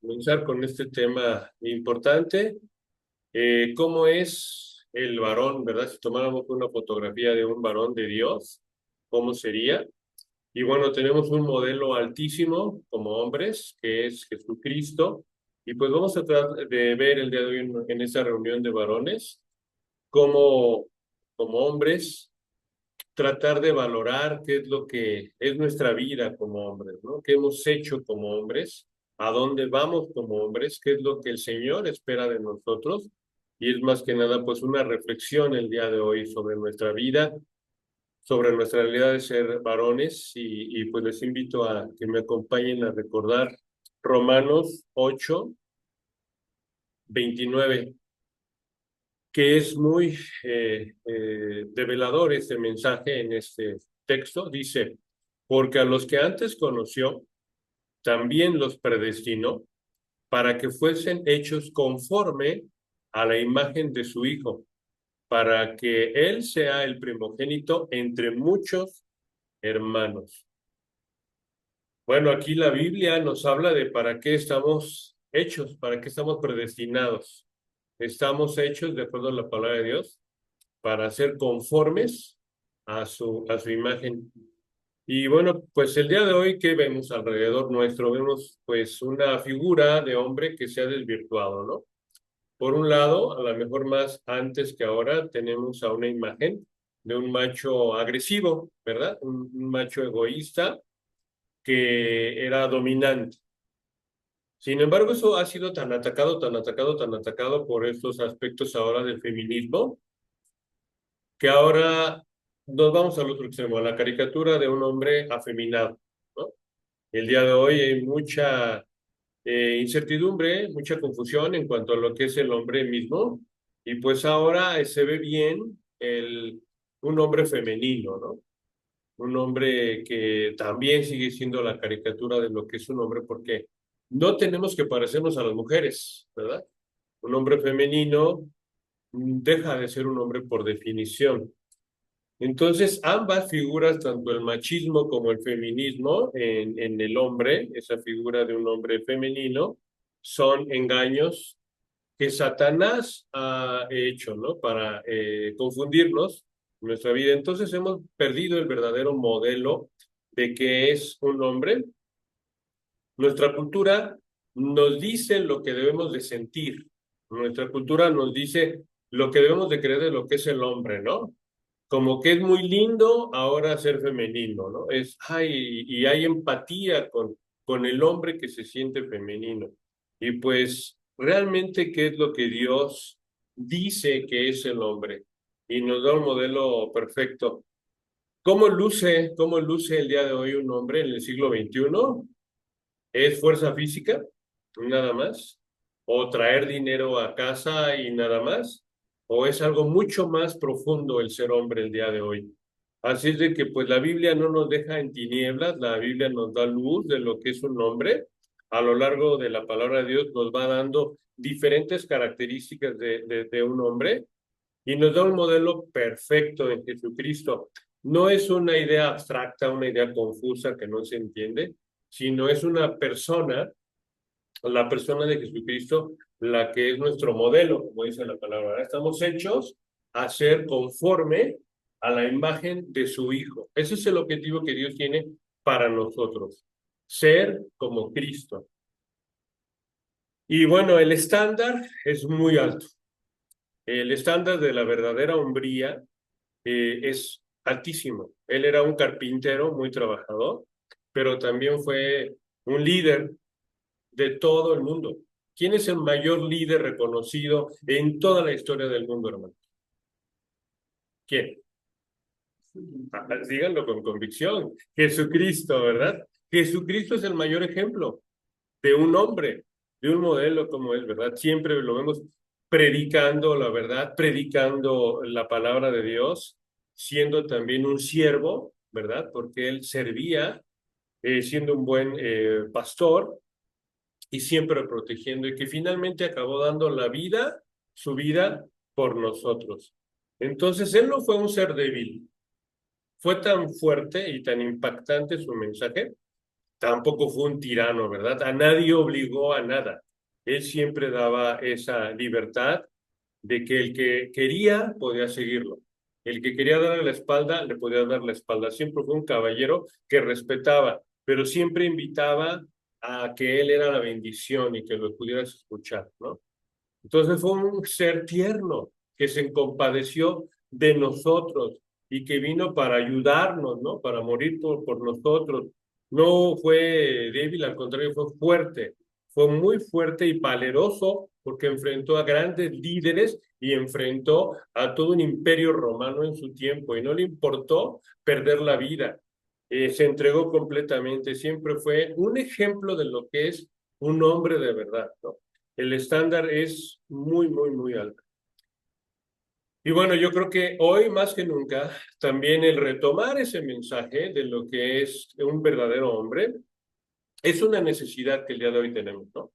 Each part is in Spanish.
comenzar con este tema importante. ¿Cómo es el varón, verdad? Si tomáramos una fotografía de un varón de Dios, ¿cómo sería? Y bueno, tenemos un modelo altísimo como hombres, que es Jesucristo. Y pues vamos a tratar de ver el día de hoy en esta reunión de varones, cómo como hombres tratar de valorar qué es lo que es nuestra vida como hombres, ¿no? ¿Qué hemos hecho como hombres? ¿A dónde vamos como hombres? ¿Qué es lo que el Señor espera de nosotros? Y es más que nada, pues, una reflexión el día de hoy sobre nuestra vida, sobre nuestra realidad de ser varones, y pues les invito a que me acompañen a recordar Romanos 8:29, que es muy develador este mensaje en este texto. Dice, porque a los que antes conoció, también los predestinó para que fuesen hechos conforme a la imagen de su Hijo, para que Él sea el primogénito entre muchos hermanos. Bueno, aquí la Biblia nos habla de para qué estamos hechos, para qué estamos predestinados. Estamos hechos, de acuerdo a la palabra de Dios, para ser conformes a su imagen. Y bueno, pues el día de hoy, ¿qué vemos alrededor nuestro? Vemos pues una figura de hombre que se ha desvirtuado, ¿no? Por un lado, a lo mejor más antes que ahora, tenemos a una imagen de un macho agresivo, ¿verdad? Un macho egoísta que era dominante. Sin embargo, eso ha sido tan atacado, tan atacado, tan atacado por estos aspectos ahora del feminismo, que ahora nos vamos al otro extremo, a la caricatura de un hombre afeminado, ¿no? El día de hoy hay mucha incertidumbre, mucha confusión en cuanto a lo que es el hombre mismo, y pues ahora se ve bien un hombre femenino, ¿no? Un hombre que también sigue siendo la caricatura de lo que es un hombre, porque no tenemos que parecernos a las mujeres, ¿verdad? Un hombre femenino deja de ser un hombre por definición. Entonces, ambas figuras, tanto el machismo como el feminismo en el hombre, esa figura de un hombre femenino, son engaños que Satanás ha hecho, ¿no? Para confundirnos en nuestra vida. Entonces, hemos perdido el verdadero modelo de qué es un hombre. Nuestra cultura nos dice lo que debemos de sentir. Nuestra cultura nos dice lo que debemos de creer de lo que es el hombre, ¿no? Como que es muy lindo ahora ser femenino, ¿no? Y hay empatía con el hombre que se siente femenino. Y pues, realmente, ¿qué es lo que Dios dice que es el hombre? Y nos da un modelo perfecto. ¿Cómo luce el día de hoy un hombre en el siglo XXI? ¿Es fuerza física? Nada más. ¿O traer dinero a casa y nada más? ¿O es algo mucho más profundo el ser hombre el día de hoy? Así es de que pues la Biblia no nos deja en tinieblas, la Biblia nos da luz de lo que es un hombre. A lo largo de la palabra de Dios nos va dando diferentes características de un hombre, y nos da un modelo perfecto en Jesucristo. No es una idea abstracta, una idea confusa que no se entiende, sino es una persona, la persona de Jesucristo, la que es nuestro modelo, como dice la palabra. Ahora estamos hechos a ser conforme a la imagen de su Hijo. Ese es el objetivo que Dios tiene para nosotros, ser como Cristo. Y bueno, el estándar es muy alto. El estándar de la verdadera hombría es altísimo. Él era un carpintero muy trabajador, pero también fue un líder de todo el mundo. ¿Quién es el mayor líder reconocido en toda la historia del mundo, hermano? ¿Quién? Díganlo con convicción. Jesucristo, ¿verdad? Jesucristo es el mayor ejemplo de un hombre, de un modelo como él, ¿verdad? Siempre lo vemos predicando la verdad, predicando la palabra de Dios, siendo también un siervo, ¿verdad? Porque él servía, siendo un buen pastor, y siempre protegiendo, y que finalmente acabó dando la vida, su vida, por nosotros. Entonces, él no fue un ser débil, fue tan fuerte y tan impactante su mensaje tampoco fue un tirano, ¿verdad? A nadie obligó a nada. Él siempre daba esa libertad de que el que quería podía seguirlo. El que quería darle la espalda, le podía dar la espalda. Siempre fue un caballero que respetaba, pero siempre invitaba a que él era la bendición y que lo pudieras escuchar, ¿no? Entonces fue un ser tierno que se compadeció de nosotros y que vino para ayudarnos, ¿no? Para morir por nosotros. No fue débil, al contrario, fue fuerte. Fue muy fuerte y valeroso porque enfrentó a grandes líderes y enfrentó a todo un imperio romano en su tiempo y no le importó perder la vida. Se entregó completamente. Siempre fue un ejemplo de lo que es un hombre de verdad, ¿no? El estándar es muy, muy, muy alto. Y bueno, yo creo que hoy más que nunca, también el retomar ese mensaje de lo que es un verdadero hombre es una necesidad que el día de hoy tenemos, ¿no?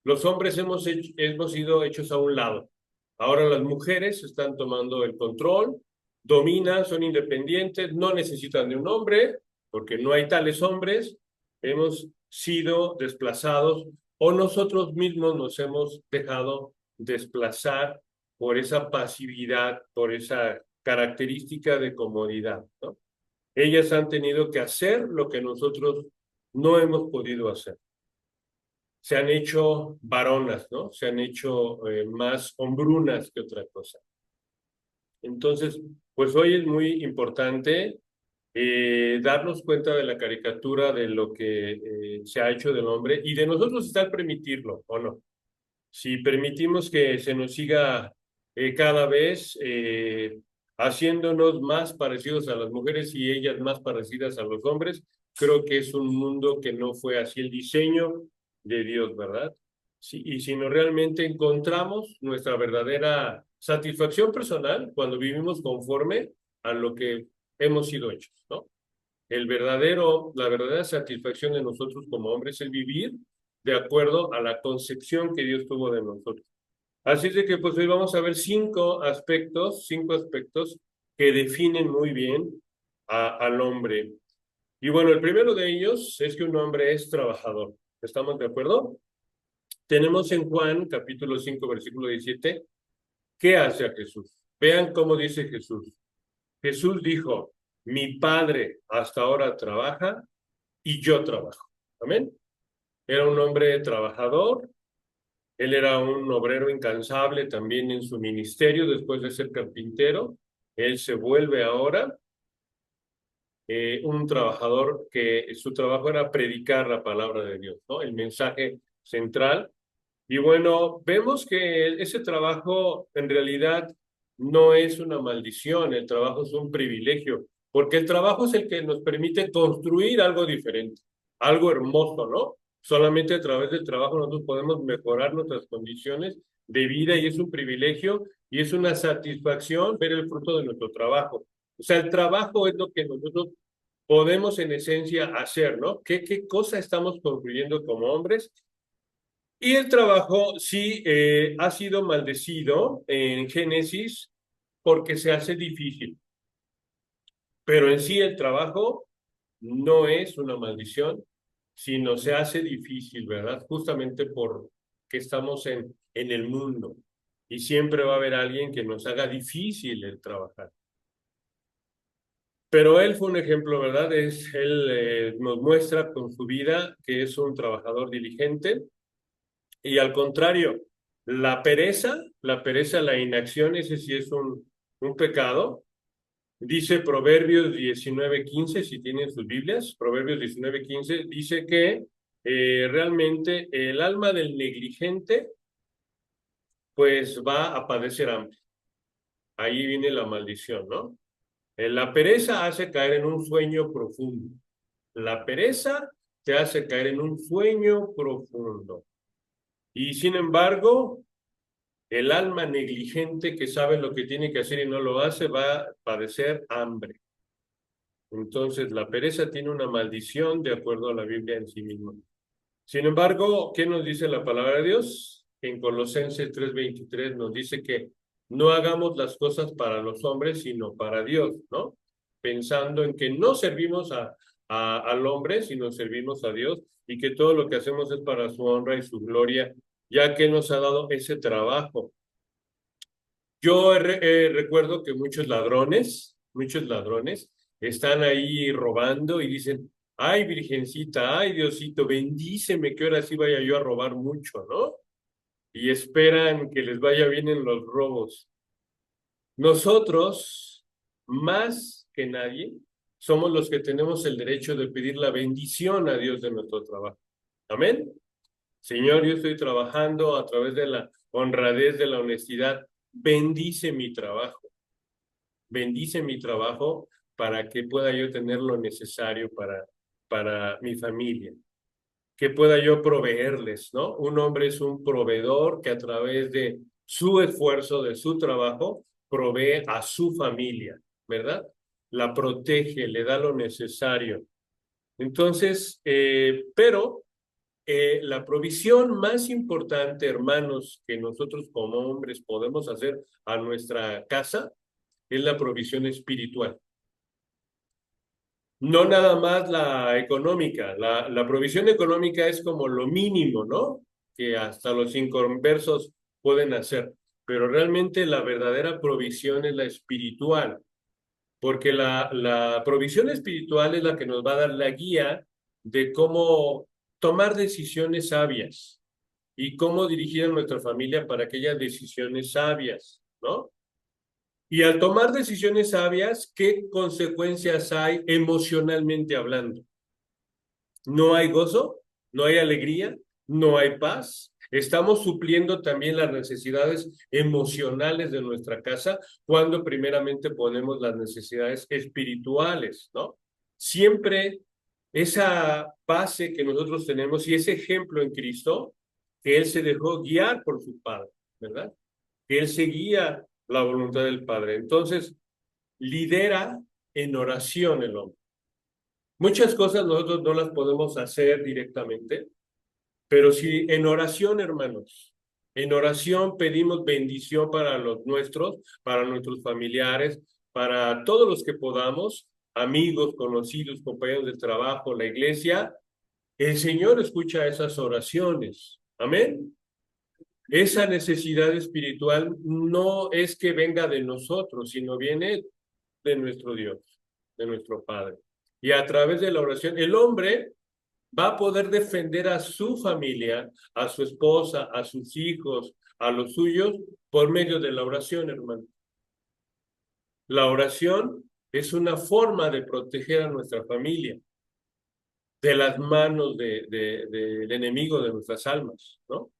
Los hombres hemos sido hechos a un lado. Ahora las mujeres están tomando el control, dominan, son independientes, no necesitan de un hombre, porque no hay tales hombres. Hemos sido desplazados o nosotros mismos nos hemos dejado desplazar por esa pasividad, por esa característica de comodidad, ¿no? Ellas han tenido que hacer lo que nosotros no hemos podido hacer. Se han hecho varonas, ¿no? Se han hecho más hombrunas que otra cosa. Entonces, pues hoy es muy importante darnos cuenta de la caricatura de lo que se ha hecho del hombre y de nosotros está el permitirlo, ¿o no? Si permitimos que se nos siga cada vez haciéndonos más parecidos a las mujeres y ellas más parecidas a los hombres, creo que es un mundo que no fue así el diseño de Dios, ¿verdad? Sí, y si no realmente encontramos nuestra verdadera satisfacción personal cuando vivimos conforme a lo que hemos sido hechos, ¿no? La verdadera satisfacción de nosotros como hombres es vivir de acuerdo a la concepción que Dios tuvo de nosotros. Así es de que pues hoy vamos a ver cinco aspectos que definen muy bien al hombre. Y bueno, el primero de ellos es que un hombre es trabajador. ¿Estamos de acuerdo? Tenemos en Juan, capítulo 5 versículo 17, ¿qué hace a Jesús? Vean cómo dice Jesús. Jesús dijo, mi Padre hasta ahora trabaja y yo trabajo. Amén. Era un hombre trabajador, él era un obrero incansable también en su ministerio después de ser carpintero. Él se vuelve ahora un trabajador que su trabajo era predicar la palabra de Dios, ¿no? El mensaje central. Y bueno, vemos que ese trabajo en realidad no es una maldición, el trabajo es un privilegio, porque el trabajo es el que nos permite construir algo diferente, algo hermoso, ¿no? Solamente a través del trabajo nosotros podemos mejorar nuestras condiciones de vida y es un privilegio y es una satisfacción ver el fruto de nuestro trabajo. O sea, el trabajo es lo que nosotros podemos en esencia hacer, ¿no? ¿Qué cosa estamos construyendo como hombres? Y el trabajo sí ha sido maldecido en Génesis porque se hace difícil, pero en sí el trabajo no es una maldición, sino se hace difícil, ¿verdad? Justamente porque estamos en el mundo y siempre va a haber alguien que nos haga difícil el trabajar. Pero él fue un ejemplo, ¿verdad? Él nos muestra con su vida que es un trabajador diligente. Y al contrario, la pereza, la inacción, ese sí es un pecado. Dice Proverbios 19:15, si tienen sus Biblias, Proverbios 19:15, dice que realmente el alma del negligente pues va a padecer hambre. Ahí viene la maldición, ¿no? La pereza hace caer en un sueño profundo. La pereza te hace caer en un sueño profundo. Y sin embargo, el alma negligente que sabe lo que tiene que hacer y no lo hace va a padecer hambre. Entonces, la pereza tiene una maldición de acuerdo a la Biblia en sí misma. Sin embargo, ¿qué nos dice la palabra de Dios? En Colosenses 3:23 nos dice que no hagamos las cosas para los hombres, sino para Dios, ¿no? Pensando en que no servimos al hombre, sino servimos a Dios y que todo lo que hacemos es para su honra y su gloria, ya que nos ha dado ese trabajo. Yo recuerdo que muchos ladrones, están ahí robando y dicen, ay, Virgencita, ay, Diosito, bendíceme que ahora sí vaya yo a robar mucho, ¿no? Y esperan que les vaya bien en los robos. Nosotros, más que nadie, somos los que tenemos el derecho de pedir la bendición a Dios de nuestro trabajo. Amén. Señor, yo estoy trabajando a través de la honradez, de la honestidad. Bendice mi trabajo. Bendice mi trabajo para que pueda yo tener lo necesario para mi familia, que pueda yo proveerles, ¿no? Un hombre es un proveedor que a través de su esfuerzo, de su trabajo, provee a su familia, ¿verdad? La protege, le da lo necesario. Entonces, pero la provisión más importante, hermanos, que nosotros como hombres podemos hacer a nuestra casa es la provisión espiritual. No nada más la económica. La provisión económica es como lo mínimo, ¿no? Que hasta los inconversos pueden hacer. Pero realmente la verdadera provisión es la espiritual, porque la provisión espiritual es la que nos va a dar la guía de cómo tomar decisiones sabias y cómo dirigir a nuestra familia para aquellas decisiones sabias, ¿no? Y al tomar decisiones sabias, ¿qué consecuencias hay emocionalmente hablando? No hay gozo, no hay alegría, no hay paz. Estamos supliendo también las necesidades emocionales de nuestra casa cuando primeramente ponemos las necesidades espirituales, ¿no? Siempre esa base que nosotros tenemos y ese ejemplo en Cristo, que Él se dejó guiar por su Padre, ¿verdad? Que Él seguía la voluntad del Padre. Entonces, lidera en oración el hombre. Muchas cosas nosotros no las podemos hacer directamente, pero si en oración, hermanos, en oración pedimos bendición para los nuestros, para nuestros familiares, para todos los que podamos, amigos, conocidos, compañeros de trabajo, la iglesia, el Señor escucha esas oraciones. Amén. Esa necesidad espiritual no es que venga de nosotros, sino viene de nuestro Dios, de nuestro Padre. Y a través de la oración, el hombre va a poder defender a su familia, a su esposa, a sus hijos, a los suyos, por medio de la oración, hermano. La oración es una forma de proteger a nuestra familia de las manos del enemigo de nuestras almas, ¿no?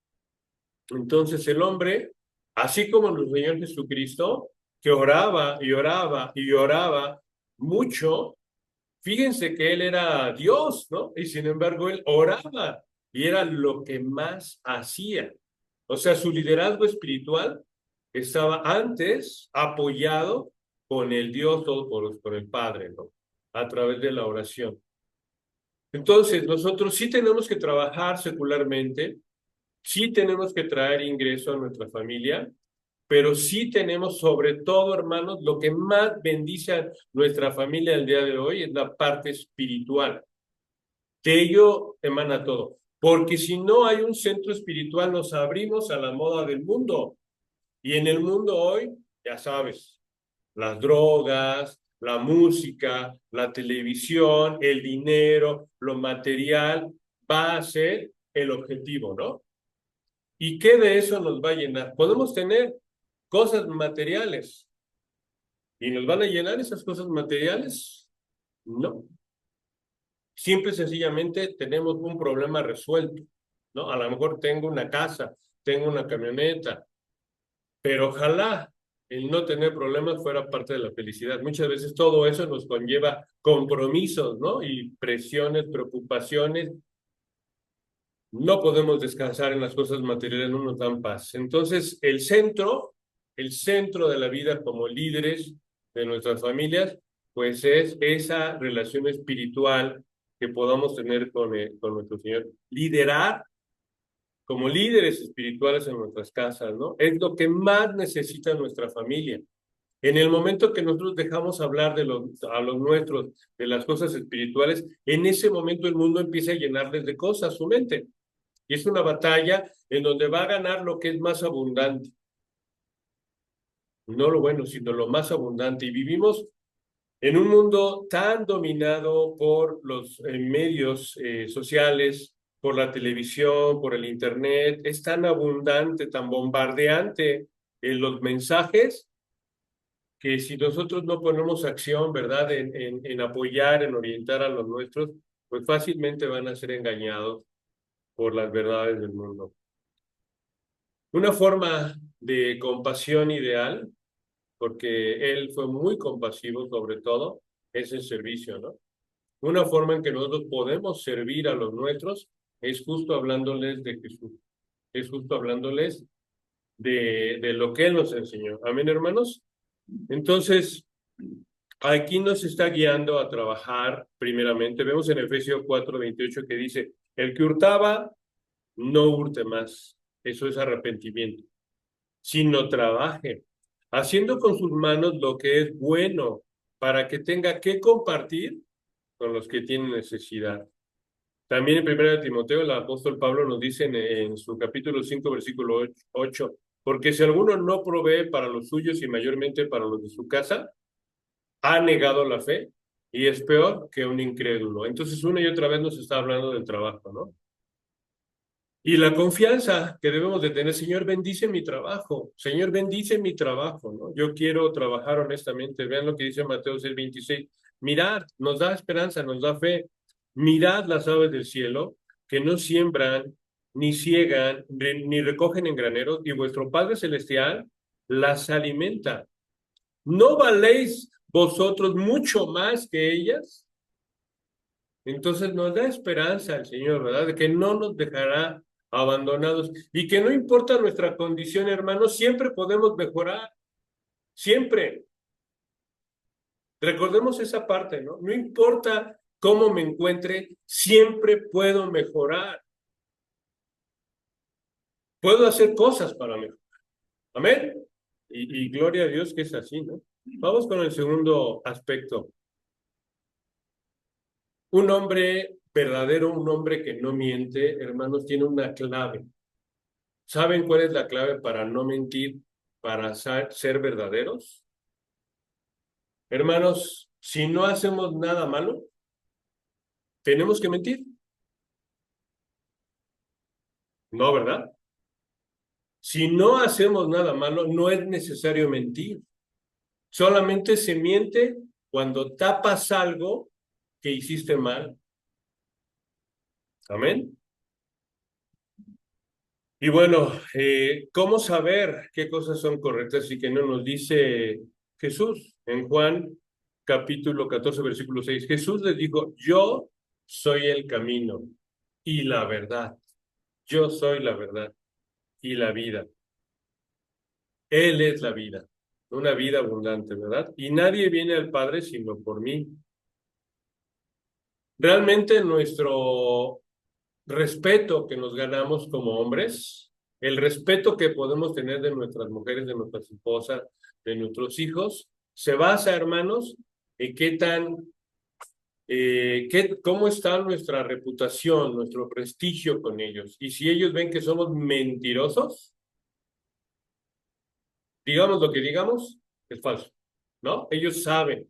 Entonces el hombre, así como nuestro Señor Jesucristo, que oraba y oraba y oraba mucho. Fíjense que él era Dios, ¿no? Y sin embargo él oraba y era lo que más hacía. O sea, su liderazgo espiritual estaba antes apoyado con el Dios Todopoderoso, con el Padre, ¿no? A través de la oración. Entonces, nosotros sí tenemos que trabajar secularmente, sí tenemos que traer ingreso a nuestra familia, pero sí tenemos sobre todo, hermanos, lo que más bendice a nuestra familia el día de hoy es la parte espiritual. De ello emana todo. Porque si no hay un centro espiritual, nos abrimos a la moda del mundo. Y en el mundo hoy, ya sabes, las drogas, la música, la televisión, el dinero, lo material, va a ser el objetivo, ¿no? ¿Y qué de eso nos va a llenar? Podemos tener cosas materiales. ¿Y nos van a llenar esas cosas materiales? No. Simple y sencillamente tenemos un problema resuelto, ¿no? A lo mejor tengo una casa, tengo una camioneta, pero ojalá el no tener problemas fuera parte de la felicidad. Muchas veces todo eso nos conlleva compromisos, ¿no? Y presiones, preocupaciones. No podemos descansar en las cosas materiales, no nos dan paz. Entonces, el centro de la vida como líderes de nuestras familias, pues es esa relación espiritual que podamos tener con nuestro Señor. Liderar como líderes espirituales en nuestras casas, ¿no? Es lo que más necesita nuestra familia. En el momento que nosotros dejamos hablar a los nuestros, de las cosas espirituales, en ese momento el mundo empieza a llenarles de cosas su mente. Y es una batalla en donde va a ganar lo que es más abundante. No lo bueno, sino lo más abundante. Y vivimos en un mundo tan dominado por los medios sociales, por la televisión, por el internet, es tan abundante, tan bombardeante en los mensajes, que si nosotros no ponemos acción, ¿verdad?, en apoyar, en orientar a los nuestros, pues fácilmente van a ser engañados por las verdades del mundo. Una forma de compasión ideal, porque él fue muy compasivo sobre todo, es el servicio, ¿no? Una forma en que nosotros podemos servir a los nuestros es justo hablándoles de Jesús, es justo hablándoles de lo que Él nos enseñó. Amén, hermanos. Entonces, aquí nos está guiando a trabajar primeramente. Vemos en Efesios 4:28 que dice, el que hurtaba, no hurte más. Eso es arrepentimiento. Sino trabaje, haciendo con sus manos lo que es bueno, para que tenga que compartir con los que tienen necesidad. También en 1 Timoteo, el apóstol Pablo nos dice en su capítulo 5, versículo 8, porque si alguno no provee para los suyos y mayormente para los de su casa, ha negado la fe y es peor que un incrédulo. Entonces, una y otra vez nos está hablando del trabajo, ¿no? Y la confianza que debemos de tener, Señor, bendice mi trabajo, Señor, bendice mi trabajo, ¿no? Yo quiero trabajar honestamente. Vean lo que dice Mateo 6:26. Mirad, nos da esperanza, nos da fe. Mirad las aves del cielo, que no siembran, ni ciegan, ni recogen en graneros, y vuestro Padre Celestial las alimenta. ¿No valéis vosotros mucho más que ellas? Entonces nos da esperanza el Señor, ¿verdad? De que no nos dejará abandonados y que no importa nuestra condición, hermanos, siempre podemos mejorar, siempre. Recordemos esa parte, ¿no? No importa cómo me encuentre, siempre puedo mejorar. Puedo hacer cosas para mejorar. Amén. Y gloria a Dios que es así, ¿no? Vamos con el segundo aspecto. Un hombre verdadero, un hombre que no miente, hermanos, tiene una clave. ¿Saben cuál es la clave para no mentir, para ser verdaderos? Hermanos, si no hacemos nada malo, ¿tenemos que mentir? No, ¿verdad? Si no hacemos nada malo, no es necesario mentir. Solamente se miente cuando tapas algo que hiciste mal. Amén. Y bueno, ¿cómo saber qué cosas son correctas y qué no? Nos dice Jesús en Juan capítulo 14, versículo 6. Jesús les dijo, yo soy el camino y la verdad. Yo soy la verdad y la vida. Él es la vida, una vida abundante, ¿verdad? Y nadie viene al Padre sino por mí. Realmente nuestro respeto que nos ganamos como hombres, el respeto que podemos tener de nuestras mujeres, de nuestras esposas, de nuestros hijos, se basa, hermanos, en cómo está nuestra reputación, nuestro prestigio con ellos. Y si ellos ven que somos mentirosos, digamos lo que digamos, es falso, ¿no? Ellos saben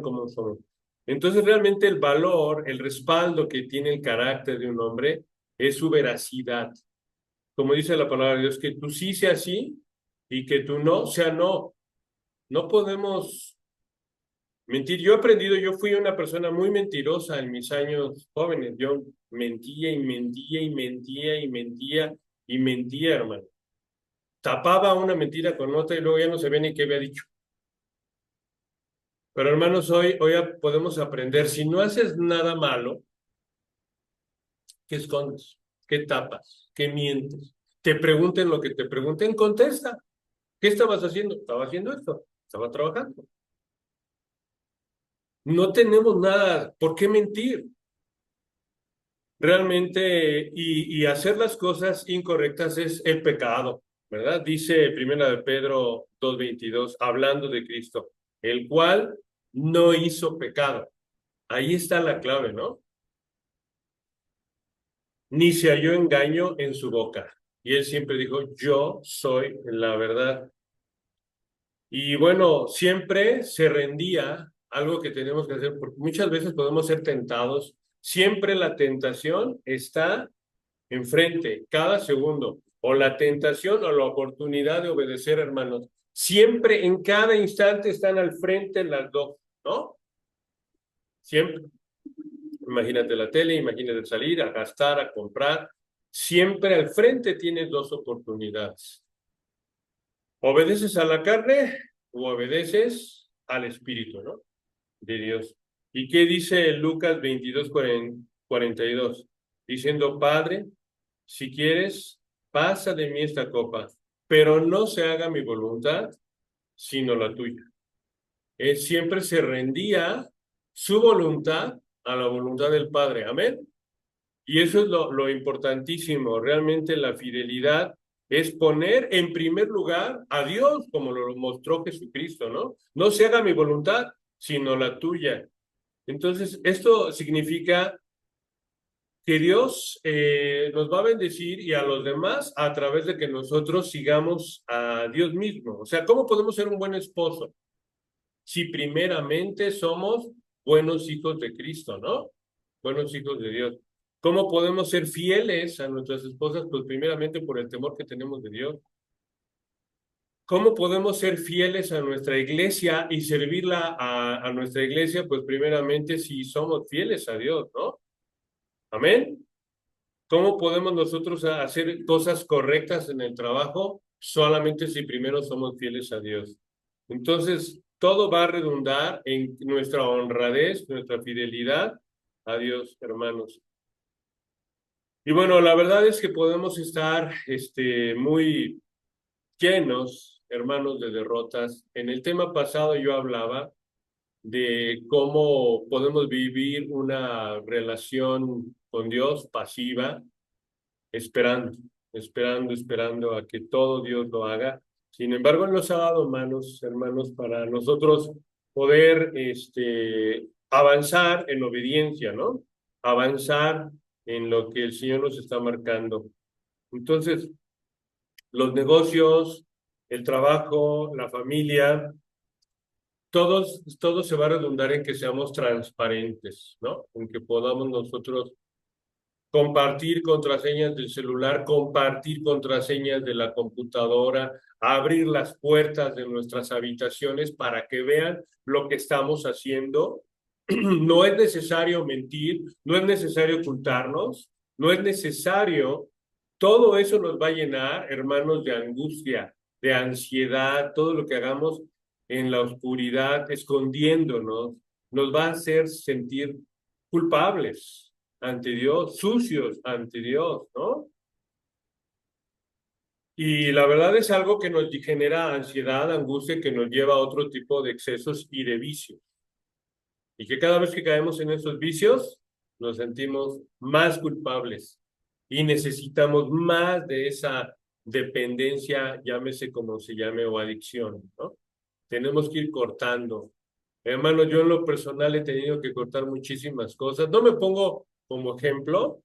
cómo somos. Entonces, realmente el valor, el respaldo que tiene el carácter de un hombre es su veracidad. Como dice la palabra de Dios, que tú sí sea sí y que tú no sea no. No podemos mentir. Yo he aprendido, yo fui una persona muy mentirosa en mis años jóvenes. Yo mentía y mentía y mentía y mentía y mentía, hermano. Tapaba una mentira con otra y luego ya no sabía ni qué había dicho. Pero hermanos, hoy podemos aprender, si no haces nada malo, ¿qué escondes? ¿Qué tapas? ¿Qué mientes? Te pregunten lo que te pregunten, contesta. ¿Qué estabas haciendo? Estaba haciendo esto, estaba trabajando. No tenemos nada por qué mentir. Realmente, y hacer las cosas incorrectas es el pecado. ¿verdad? Dice Primera de Pedro 2:22, hablando de Cristo, el cual no hizo pecado. Ahí está la clave, ¿no? Ni se halló engaño en su boca. Y él siempre dijo, yo soy la verdad. Y bueno, siempre se rendía, algo que tenemos que hacer, porque muchas veces podemos ser tentados. Siempre la tentación está enfrente, cada segundo, o la tentación o la oportunidad de obedecer, hermanos. Siempre, en cada instante están al frente las dos, ¿no? Siempre. Imagínate la tele, imagínate salir a gastar, a comprar. Siempre al frente tienes dos oportunidades. ¿Obedeces a la carne o obedeces al Espíritu, ¿no? De Dios. ¿Y qué dice Lucas 22:42? Diciendo, Padre, si quieres, pasa de mí esta copa, pero no se haga mi voluntad, sino la tuya. Él siempre se rendía su voluntad a la voluntad del Padre. Amén. Y eso es lo importantísimo. Realmente la fidelidad es poner en primer lugar a Dios, como lo mostró Jesucristo, ¿no? No se haga mi voluntad, sino la tuya. Entonces, esto significa que Dios nos va a bendecir y a los demás a través de que nosotros sigamos a Dios mismo. O sea, ¿cómo podemos ser un buen esposo? Si primeramente somos buenos hijos de Cristo, ¿no? Buenos hijos de Dios. ¿Cómo podemos ser fieles a nuestras esposas? Pues primeramente por el temor que tenemos de Dios. ¿Cómo podemos ser fieles a nuestra iglesia y servirla a nuestra iglesia? Pues primeramente si somos fieles a Dios, ¿no? Amén. ¿Cómo podemos nosotros hacer cosas correctas en el trabajo? Solamente si primero somos fieles a Dios. Entonces, todo va a redundar en nuestra honradez, nuestra fidelidad a Dios, hermanos. Y bueno, la verdad es que podemos estar muy llenos, hermanos, de derrotas. En el tema pasado yo hablaba de cómo podemos vivir una relación con Dios pasiva, esperando, esperando a que todo Dios lo haga. Sin embargo, Él nos ha dado manos, hermanos, para nosotros poder avanzar en obediencia, ¿no? Avanzar en lo que el Señor nos está marcando. Entonces, los negocios, el trabajo, la familia, todo se va a redundar en que seamos transparentes, ¿no? En que podamos nosotros compartir contraseñas del celular, compartir contraseñas de la computadora, abrir las puertas de nuestras habitaciones para que vean lo que estamos haciendo. No es necesario mentir, no es necesario ocultarnos, no es necesario. Todo eso nos va a llenar, hermanos, de angustia, de ansiedad, todo lo que hagamos en la oscuridad, escondiéndonos, nos va a hacer sentir culpables ante Dios, sucios ante Dios, ¿no? Y la verdad es algo que nos genera ansiedad, angustia, que nos lleva a otro tipo de excesos y de vicios. Y que cada vez que caemos en esos vicios, nos sentimos más culpables y necesitamos más de esa dependencia, llámese como se llame, o adicción, ¿no? Tenemos que ir cortando. Hermano, yo en lo personal he tenido que cortar muchísimas cosas. No me pongo como ejemplo,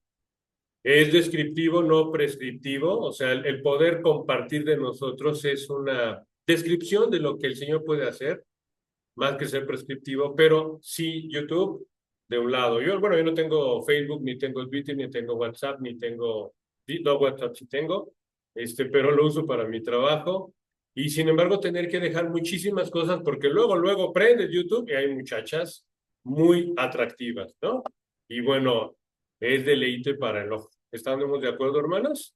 es descriptivo, no prescriptivo. O sea, el poder compartir de nosotros es una descripción de lo que el Señor puede hacer, más que ser prescriptivo, pero sí YouTube de un lado. Bueno, yo no tengo Facebook, ni tengo Twitter, ni tengo WhatsApp, ni tengo, no, WhatsApp sí tengo, pero lo uso para mi trabajo. Y sin embargo, tener que dejar muchísimas cosas porque luego prendes YouTube y hay muchachas muy atractivas, ¿no? Y bueno, es deleite para el ojo. ¿Estamos de acuerdo, hermanos?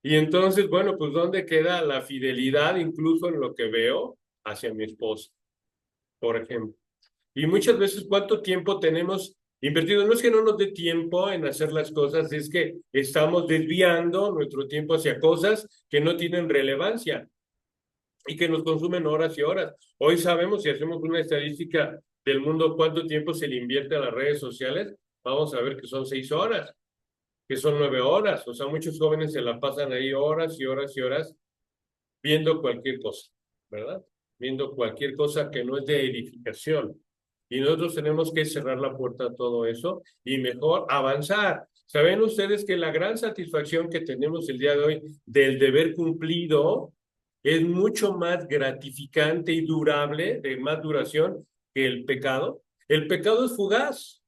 Y entonces, bueno, pues ¿dónde queda la fidelidad incluso en lo que veo hacia mi esposa, por ejemplo? Y muchas veces, ¿cuánto tiempo tenemos invertido? No es que no nos dé tiempo en hacer las cosas, es que estamos desviando nuestro tiempo hacia cosas que no tienen relevancia y que nos consumen horas y horas. Hoy sabemos, si hacemos una estadística del mundo, cuánto tiempo se le invierte a las redes sociales, vamos a ver que son 6 horas, que son 9 horas. O sea, muchos jóvenes se la pasan ahí horas y horas y horas. viendo cualquier cosa, ¿verdad? Viendo cualquier cosa que no es de edificación. Y nosotros tenemos que cerrar la puerta a todo eso y mejor avanzar. ¿Saben ustedes que la gran satisfacción que tenemos el día de hoy del deber cumplido es mucho más gratificante y durable, de más duración que el pecado? El pecado es fugaz.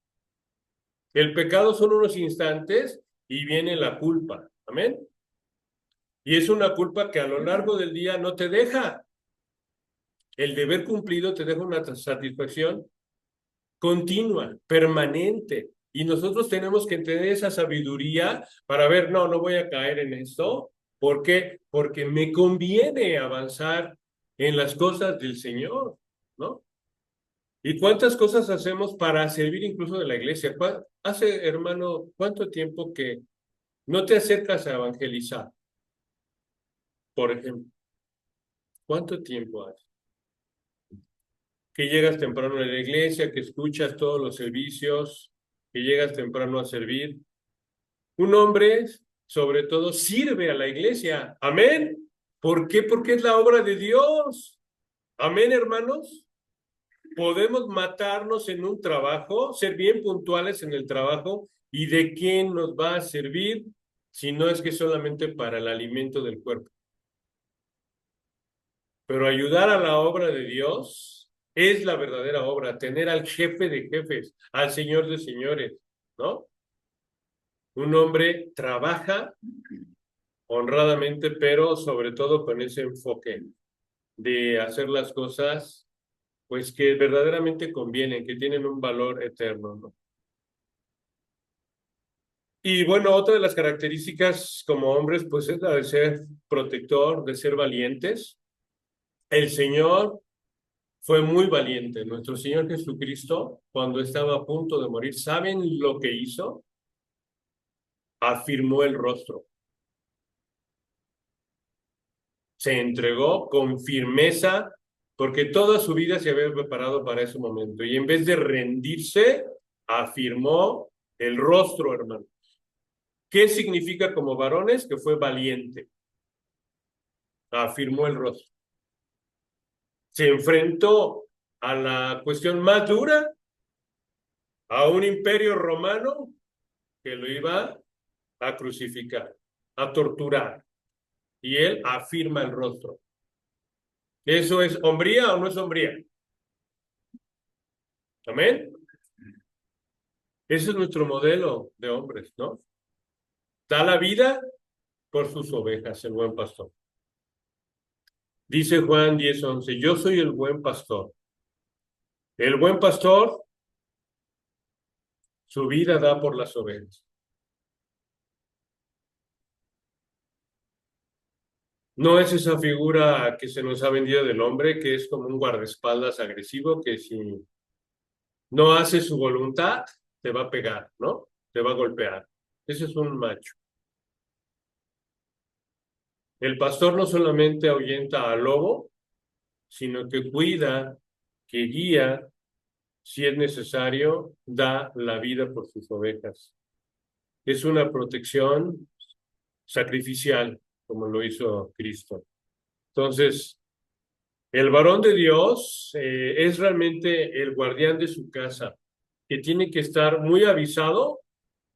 El pecado son unos instantes y viene la culpa. Amén. Y es una culpa que a lo largo del día no te deja. El deber cumplido te deja una satisfacción continua, permanente. Y nosotros tenemos que tener esa sabiduría para ver, no, no voy a caer en esto. ¿Por qué? Porque me conviene avanzar en las cosas del Señor, ¿no? ¿Y cuántas cosas hacemos para servir incluso de la iglesia? Hace, hermano, ¿cuánto tiempo que no te acercas a evangelizar? Por ejemplo, ¿cuánto tiempo hace? Que llegas temprano a la iglesia, que escuchas todos los servicios, que llegas temprano a servir. Un hombre, sobre todo, sirve a la iglesia. Amén. ¿Por qué? Porque es la obra de Dios. Amén, hermanos. Podemos matarnos en un trabajo, ser bien puntuales en el trabajo, ¿y de quién nos va a servir si no es que solamente para el alimento del cuerpo? Pero ayudar a la obra de Dios es la verdadera obra, tener al jefe de jefes, al señor de señores, ¿no? Un hombre trabaja honradamente, pero sobre todo con ese enfoque de hacer las cosas, pues que verdaderamente convienen, que tienen un valor eterno, ¿no? Y bueno, otra de las características como hombres, pues es la de ser protector, de ser valientes. El Señor fue muy valiente. Nuestro Señor Jesucristo, cuando estaba a punto de morir, ¿saben lo que hizo? Afirmó el rostro. Se entregó con firmeza porque toda su vida se había preparado para ese momento. Y en vez de rendirse, afirmó el rostro, hermano. ¿Qué significa como varones? Que fue valiente. Afirmó el rostro. Se enfrentó a la cuestión más dura, a un imperio romano que lo iba a crucificar, a torturar. Y él afirma el rostro. ¿Eso es hombría o no es hombría? ¿Amén? Ese es nuestro modelo de hombres, ¿no? Da la vida por sus ovejas, el buen pastor. Dice Juan 10:11, yo soy el buen pastor. El buen pastor su vida da por las ovejas. No es esa figura que se nos ha vendido del hombre, que es como un guardaespaldas agresivo, que si no hace su voluntad, te va a pegar, ¿no? Te va a golpear. Ese es un macho. El pastor no solamente ahuyenta al lobo, sino que cuida, que guía, si es necesario, da la vida por sus ovejas. Es una protección sacrificial, como lo hizo Cristo. Entonces, el varón de Dios es realmente el guardián de su casa, que tiene que estar muy avisado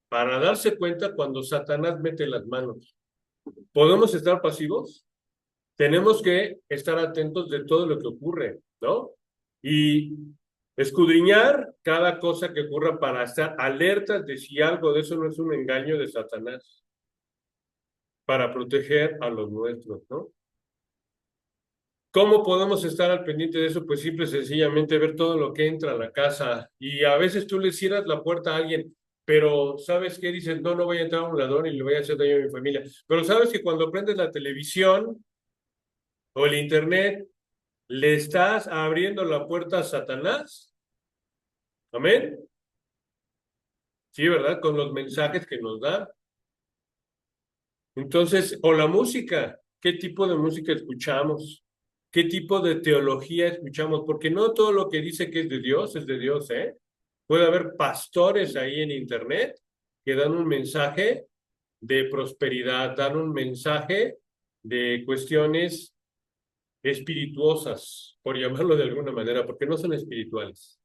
para darse cuenta cuando Satanás mete las manos. ¿Podemos estar pasivos? Tenemos que estar atentos de todo lo que ocurre, ¿no? Y escudriñar cada cosa que ocurra para estar alertas de si algo de eso no es un engaño de Satanás, para proteger a los nuestros, ¿no? ¿Cómo podemos estar al pendiente de eso? Pues simple y sencillamente ver todo lo que entra a la casa. Y a veces tú le cierras la puerta a alguien, pero ¿sabes qué? Dices, no, no voy a entrar a un ladrón y le voy a hacer daño a mi familia. Pero ¿sabes que cuando prendes la televisión o el internet, le estás abriendo la puerta a Satanás? Amén. Sí, ¿verdad? Con los mensajes que nos da. Entonces, o la música, ¿qué tipo de música escuchamos? ¿Qué tipo de teología escuchamos? Porque no todo lo que dice que es de Dios, ¿eh? Puede haber pastores ahí en internet que dan un mensaje de prosperidad, dan un mensaje de cuestiones espirituosas, por llamarlo de alguna manera, porque no son espirituales.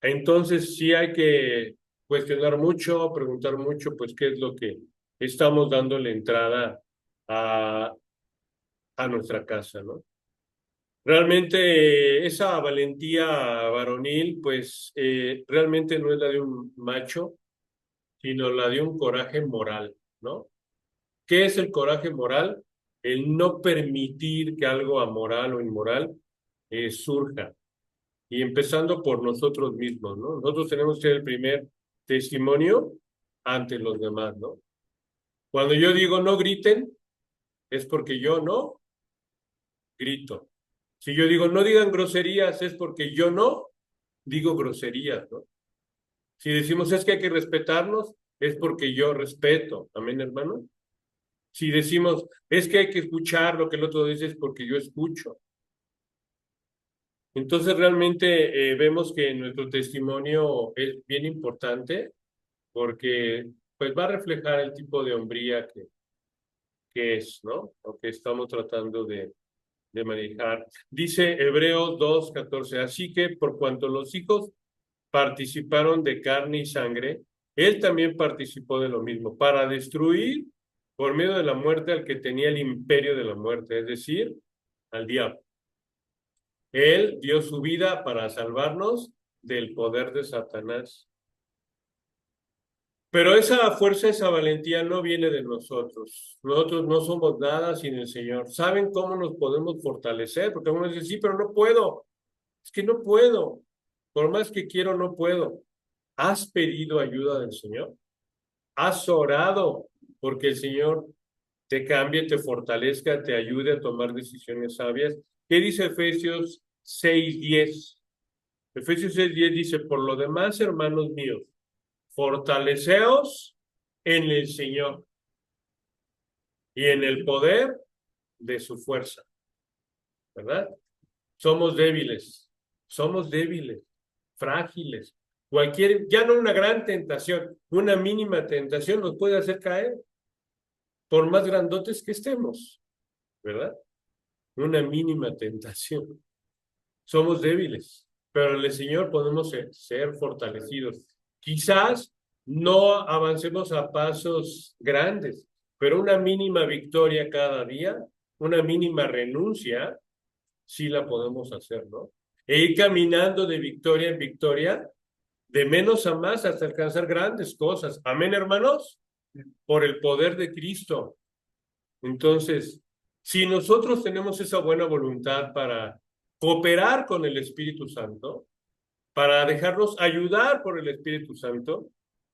Entonces sí hay que cuestionar mucho, preguntar mucho, pues qué es lo que estamos dándole entrada a, a nuestra casa, ¿no? Realmente esa valentía varonil, pues realmente no es la de un macho, sino la de un coraje moral, ¿no? ¿Qué es el coraje moral? El no permitir que algo amoral o inmoral surja. Y empezando por nosotros mismos, ¿no? Nosotros tenemos que ser el primer testimonio ante los demás, ¿no? Cuando yo digo no griten, es porque yo no grito. Si yo digo no digan groserías, es porque yo no digo groserías, ¿no? Si decimos es que hay que respetarnos, es porque yo respeto. Amén, hermano. Si decimos es que hay que escuchar lo que el otro dice, es porque yo escucho. Entonces realmente vemos que nuestro testimonio es bien importante porque pues va a reflejar el tipo de hombría que es, ¿no? Lo que estamos tratando de manejar. Dice Hebreos 2:14, así que por cuanto los hijos participaron de carne y sangre, él también participó de lo mismo, para destruir por medio de la muerte al que tenía el imperio de la muerte, es decir, al diablo. Él dio su vida para salvarnos del poder de Satanás. Pero esa fuerza, esa valentía no viene de nosotros. Nosotros no somos nada sin el Señor. ¿Saben cómo nos podemos fortalecer? Porque uno dice, sí, pero no puedo. Es que no puedo. Por más que quiero, no puedo. ¿Has pedido ayuda del Señor? ¿Has orado porque el Señor te cambie, te fortalezca, te ayude a tomar decisiones sabias? ¿Qué dice Efesios 6:10? Efesios 6:10 dice, por lo demás, hermanos míos, fortaleceos en el Señor y en el poder de su fuerza, ¿verdad? Somos débiles, frágiles. Ya no una gran tentación, una mínima tentación nos puede hacer caer, por más grandotes que estemos, ¿verdad? Una mínima tentación. Somos débiles, pero en el Señor podemos ser fortalecidos. Quizás no avancemos a pasos grandes, pero una mínima victoria cada día, una mínima renuncia, sí la podemos hacer, ¿no? E ir caminando de victoria en victoria, de menos a más hasta alcanzar grandes cosas. Amén, hermanos, por el poder de Cristo. Entonces, si nosotros tenemos esa buena voluntad para cooperar con el Espíritu Santo, para dejarnos ayudar por el Espíritu Santo,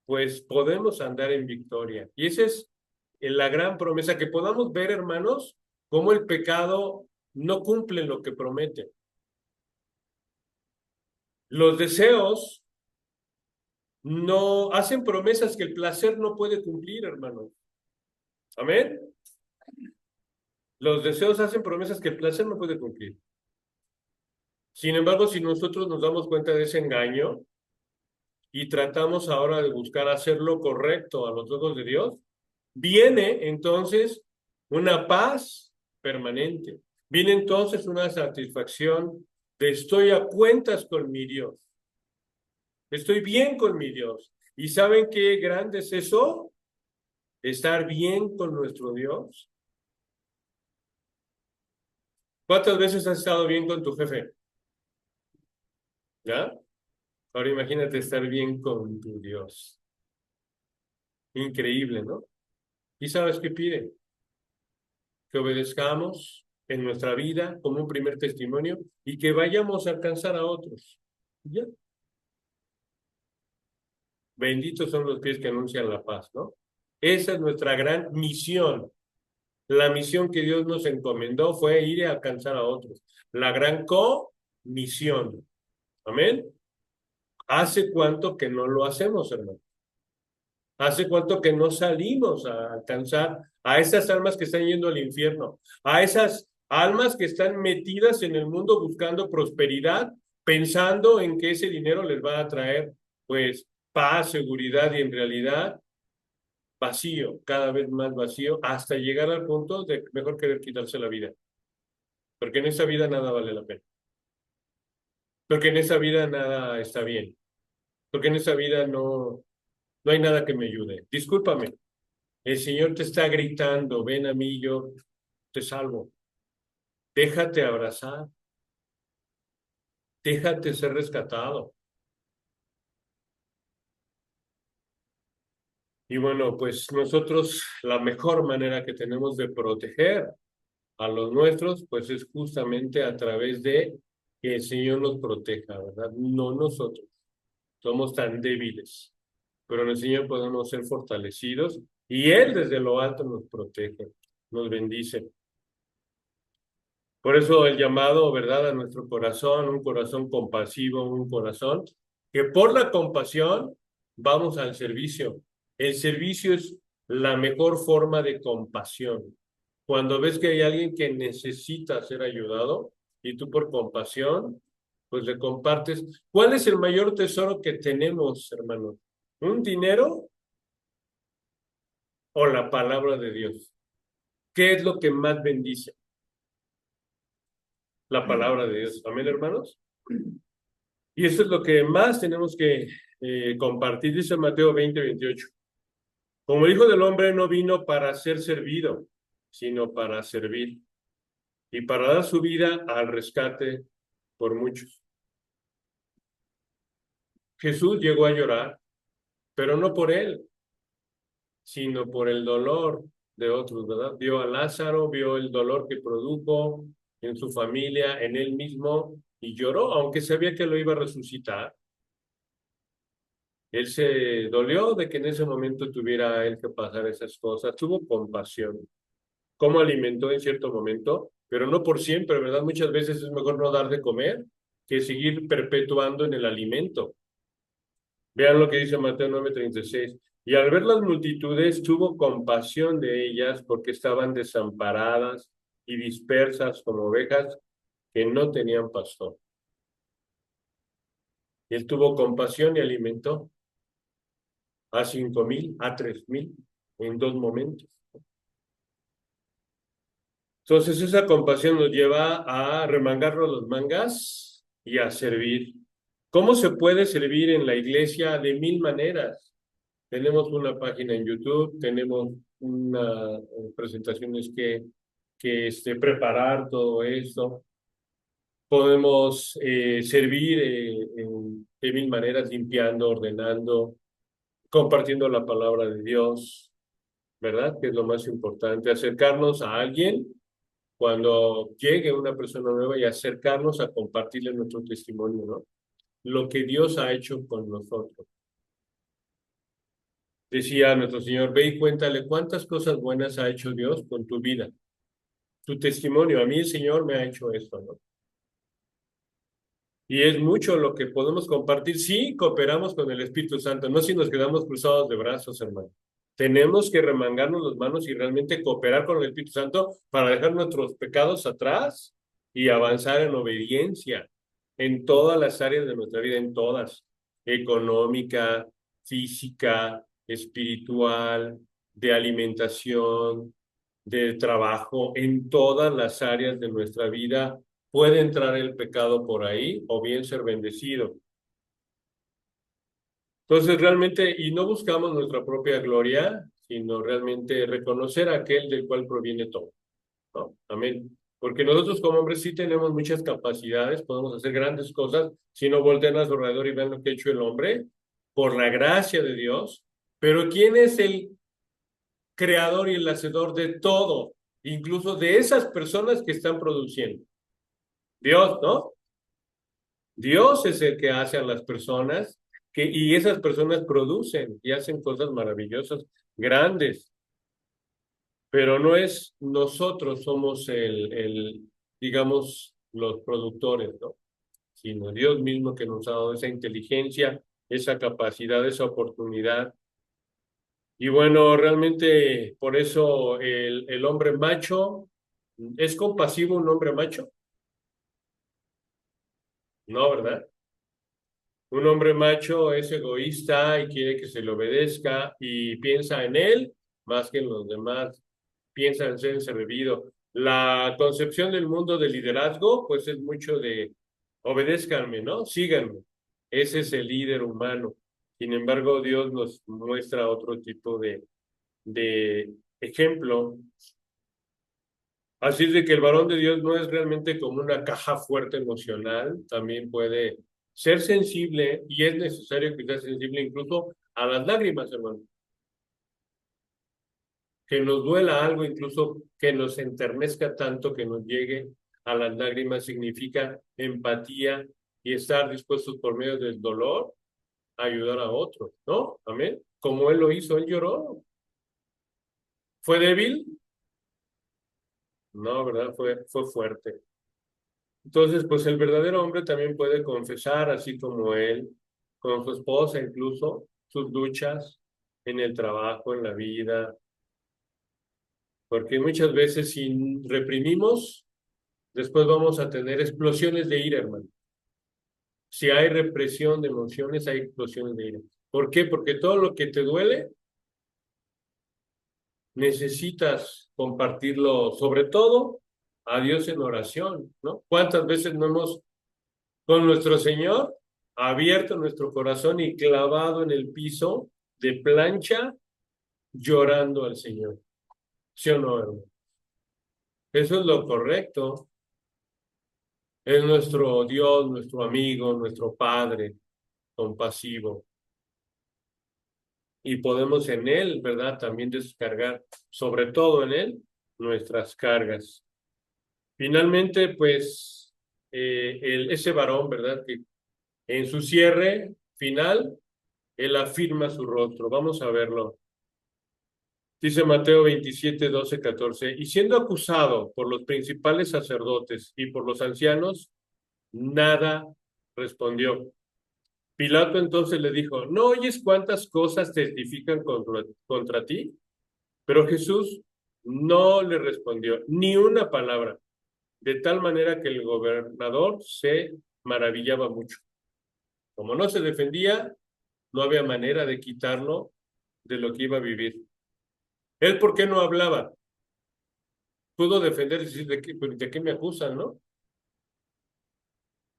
pues podemos andar en victoria. Y esa es la gran promesa, que podamos ver, hermanos, cómo el pecado no cumple lo que promete. Los deseos no hacen promesas que el placer no puede cumplir, hermanos. Amén. Los deseos hacen promesas que el placer no puede cumplir. Sin embargo, si nosotros nos damos cuenta de ese engaño y tratamos ahora de buscar hacer lo correcto a los ojos de Dios, viene entonces una paz permanente. Viene entonces una satisfacción de estoy a cuentas con mi Dios. Estoy bien con mi Dios. ¿Y saben qué grande es eso? Estar bien con nuestro Dios. ¿Cuántas veces has estado bien con tu jefe? ¿Ya? Ahora imagínate estar bien con tu Dios. Increíble, ¿no? ¿Y sabes qué pide? Que obedezcamos en nuestra vida como un primer testimonio y que vayamos a alcanzar a otros. ¿Ya? Benditos son los pies que anuncian la paz, ¿no? Esa es nuestra gran misión. La misión que Dios nos encomendó fue ir a alcanzar a otros. La gran comisión. Amén. ¿Hace cuánto que no lo hacemos, hermano? ¿Hace cuánto que no salimos a alcanzar a esas almas que están yendo al infierno? A esas almas que están metidas en el mundo buscando prosperidad, pensando en que ese dinero les va a traer, pues, paz, seguridad, y en realidad vacío, cada vez más vacío, hasta llegar al punto de mejor querer quitarse la vida. Porque en esa vida nada vale la pena. Porque en esa vida nada está bien. Porque en esa vida no hay nada que me ayude. Discúlpame, el Señor te está gritando, ven a mí, yo te salvo. Déjate abrazar, déjate ser rescatado. Y bueno, pues nosotros la mejor manera que tenemos de proteger a los nuestros, pues es justamente a través de que el Señor nos proteja, ¿verdad? No nosotros. Somos tan débiles, pero en el Señor podemos ser fortalecidos y Él desde lo alto nos protege, nos bendice. Por eso el llamado, ¿verdad?, a nuestro corazón, un corazón compasivo, un corazón que por la compasión vamos al servicio. El servicio es la mejor forma de compasión. Cuando ves que hay alguien que necesita ser ayudado y tú por compasión, pues le compartes. ¿Cuál es el mayor tesoro que tenemos, hermano? ¿Un dinero o la palabra de Dios? ¿Qué es lo que más bendice? La palabra de Dios. Amén, hermanos. Y eso es lo que más tenemos que compartir, dice Mateo 20:28. Como el Hijo del Hombre no vino para ser servido, sino para servir y para dar su vida al rescate por muchos. Jesús llegó a llorar, pero no por él, sino por el dolor de otros, ¿verdad? Vio a Lázaro, vio el dolor que produjo en su familia, en él mismo, y lloró, aunque sabía que lo iba a resucitar. Él se dolió de que en ese momento tuviera él que pasar esas cosas, tuvo compasión. Cómo alimentó en cierto momento, pero no por siempre, ¿verdad? Muchas veces es mejor no dar de comer que seguir perpetuando en el alimento. Vean lo que dice Mateo 9:36. Y al ver las multitudes, tuvo compasión de ellas porque estaban desamparadas y dispersas como ovejas que no tenían pastor. Y él tuvo compasión y alimentó a 5,000, a 3,000 en 2 momentos. Entonces esa compasión nos lleva a remangarnos los mangas y a servir. ¿Cómo se puede servir en la iglesia? De 1000 maneras. Tenemos una página en YouTube, tenemos una presentaciones que preparar todo esto. Podemos servir de 1000 maneras, limpiando, ordenando, compartiendo la palabra de Dios, ¿verdad? Que es lo más importante, acercarnos a alguien cuando llegue una persona nueva y acercarnos a compartirle nuestro testimonio, ¿no? Lo que Dios ha hecho con nosotros. Decía nuestro Señor, ve y cuéntale cuántas cosas buenas ha hecho Dios con tu vida, tu testimonio. A mí el Señor me ha hecho esto, ¿no? Y es mucho lo que podemos compartir si cooperamos con el Espíritu Santo, no si nos quedamos cruzados de brazos, hermano. Tenemos que remangarnos las manos y realmente cooperar con el Espíritu Santo para dejar nuestros pecados atrás y avanzar en obediencia en todas las áreas de nuestra vida, en todas, económica, física, espiritual, de alimentación, de trabajo, en todas las áreas de nuestra vida puede entrar el pecado por ahí o bien ser bendecido. Entonces realmente, y no buscamos nuestra propia gloria, sino realmente reconocer a aquel del cual proviene todo, ¿no? Amén. Porque nosotros como hombres sí tenemos muchas capacidades, podemos hacer grandes cosas, si no voltean a su alrededor y ven lo que ha hecho el hombre, por la gracia de Dios. Pero ¿quién es el creador y el hacedor de todo? Incluso de esas personas que están produciendo. Dios, ¿no? Dios es el que hace a las personas y esas personas producen y hacen cosas maravillosas, grandes, pero no es nosotros somos digamos, los productores, ¿no? Sino Dios mismo que nos ha dado esa inteligencia, esa capacidad, esa oportunidad. Y bueno, realmente por eso el hombre macho, ¿es compasivo un hombre macho? No, ¿verdad? Un hombre macho es egoísta y quiere que se le obedezca y piensa en él más que en los demás, piensa en ser servido. La concepción del mundo del liderazgo, pues es mucho de obedézcanme, ¿no? Síganme. Ese es el líder humano. Sin embargo, Dios nos muestra otro tipo de ejemplo. Así es de que el varón de Dios no es realmente como una caja fuerte emocional, también puede ser sensible y es necesario que sea sensible incluso a las lágrimas, hermano. Que nos duela algo, incluso que nos enternezca tanto que nos llegue a las lágrimas, significa empatía y estar dispuestos por medio del dolor a ayudar a otros, ¿no? Amén. Como él lo hizo, él lloró. ¿Fue débil? No, ¿verdad? Fue fuerte. Entonces, pues el verdadero hombre también puede confesar, así como él, con su esposa incluso, sus luchas en el trabajo, en la vida, porque muchas veces si reprimimos, después vamos a tener explosiones de ira, hermano. Si hay represión de emociones, hay explosiones de ira. ¿Por qué? Porque todo lo que te duele, necesitas compartirlo, sobre todo a Dios en oración, ¿no? ¿Cuántas veces no hemos con nuestro Señor, abierto nuestro corazón y clavado en el piso de plancha, llorando al Señor? ¿Sí o no, hermano? Eso es lo correcto. Es nuestro Dios, nuestro amigo, nuestro Padre compasivo. Y podemos en Él, ¿verdad? También descargar, sobre todo en Él, nuestras cargas. Finalmente, pues, ese varón, ¿verdad? Que en su cierre final, él afirma su rostro. Vamos a verlo. Dice Mateo 27, 12, 14. Y siendo acusado por los principales sacerdotes y por los ancianos, nada respondió. Pilato entonces le dijo, ¿no oyes cuántas cosas testifican contra ti? Pero Jesús no le respondió ni una palabra, de tal manera que el gobernador se maravillaba mucho. Como no se defendía, no había manera de quitarlo de lo que iba a vivir. ¿Él por qué no hablaba? Pudo defenderse y decir, ¿de qué me acusan, no?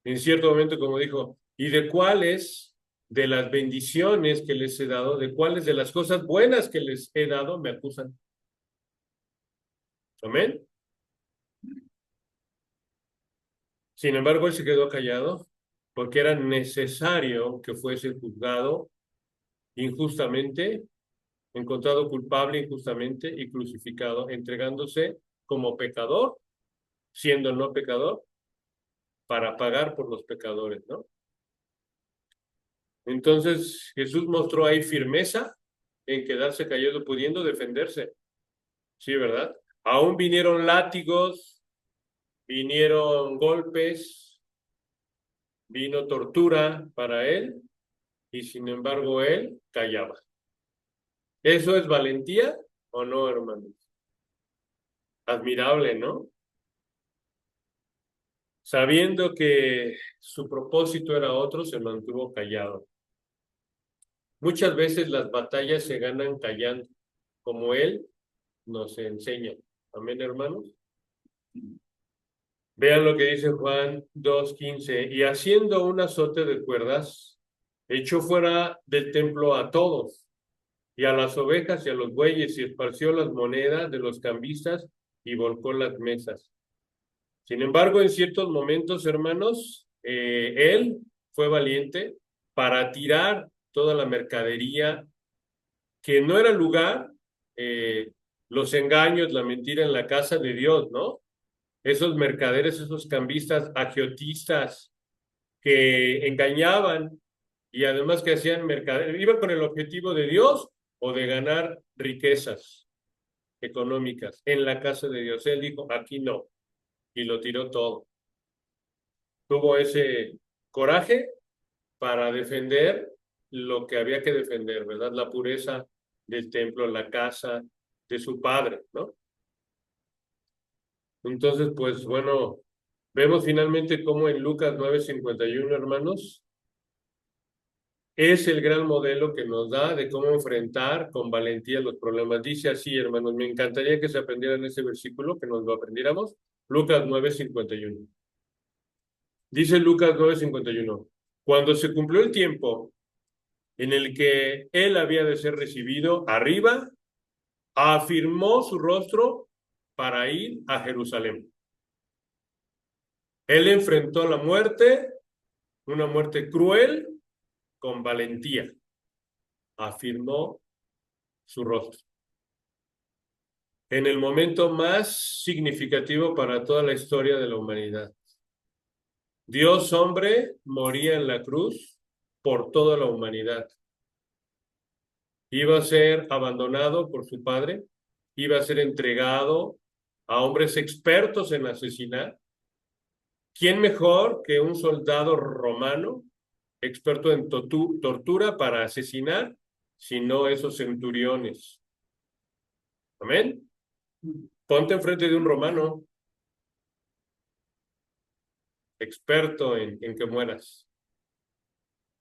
En cierto momento, como dijo, ¿y de cuáles de las bendiciones que les he dado, de cuáles de las cosas buenas que les he dado me acusan? Amén. Sin embargo, él se quedó callado porque era necesario que fuese juzgado injustamente, encontrado culpable injustamente y crucificado, entregándose como pecador, siendo no pecador, para pagar por los pecadores, ¿no? Entonces Jesús mostró ahí firmeza en quedarse callado, pudiendo defenderse. Sí, ¿verdad? Aún vinieron látigos, vinieron golpes, vino tortura para él y sin embargo él callaba. ¿Eso es valentía o no, hermanos? Admirable, ¿no? Sabiendo que su propósito era otro, se mantuvo callado. Muchas veces las batallas se ganan callando, como él nos enseña. Amén, hermanos. Vean lo que dice Juan 2:15. Y haciendo un azote de cuerdas, echó fuera del templo a todos, y a las ovejas y a los bueyes, y esparció las monedas de los cambistas y volcó las mesas. Sin embargo, en ciertos momentos, hermanos, él fue valiente para tirar toda la mercadería que no era lugar, eh, los engaños, la mentira en la casa de Dios, ¿no? Esos mercaderes, esos cambistas, agiotistas que engañaban y además que hacían mercaderes, iban con el objetivo de Dios o de ganar riquezas económicas en la casa de Dios. Él dijo, aquí no, y lo tiró todo. Tuvo ese coraje para defender lo que había que defender, ¿verdad? La pureza del templo, la casa de su padre, ¿no? Entonces, pues bueno, vemos finalmente cómo en Lucas 9:51, hermanos, es el gran modelo que nos da de cómo enfrentar con valentía los problemas. Dice así, hermanos, me encantaría que se aprendieran ese versículo, que nos lo aprendiéramos. Lucas 9:51. Dice Lucas 9:51. Cuando se cumplió el tiempo en el que él había de ser recibido arriba, afirmó su rostro para ir a Jerusalén. Él enfrentó la muerte, una muerte cruel, con valentía. Afirmó su rostro. En el momento más significativo para toda la historia de la humanidad. Dios hombre moría en la cruz por toda la humanidad. Iba a ser abandonado por su padre, iba a ser entregado a hombres expertos en asesinar. ¿Quién mejor que un soldado romano experto en tortura para asesinar, sino esos centuriones? Amén. Ponte enfrente de un romano experto en que mueras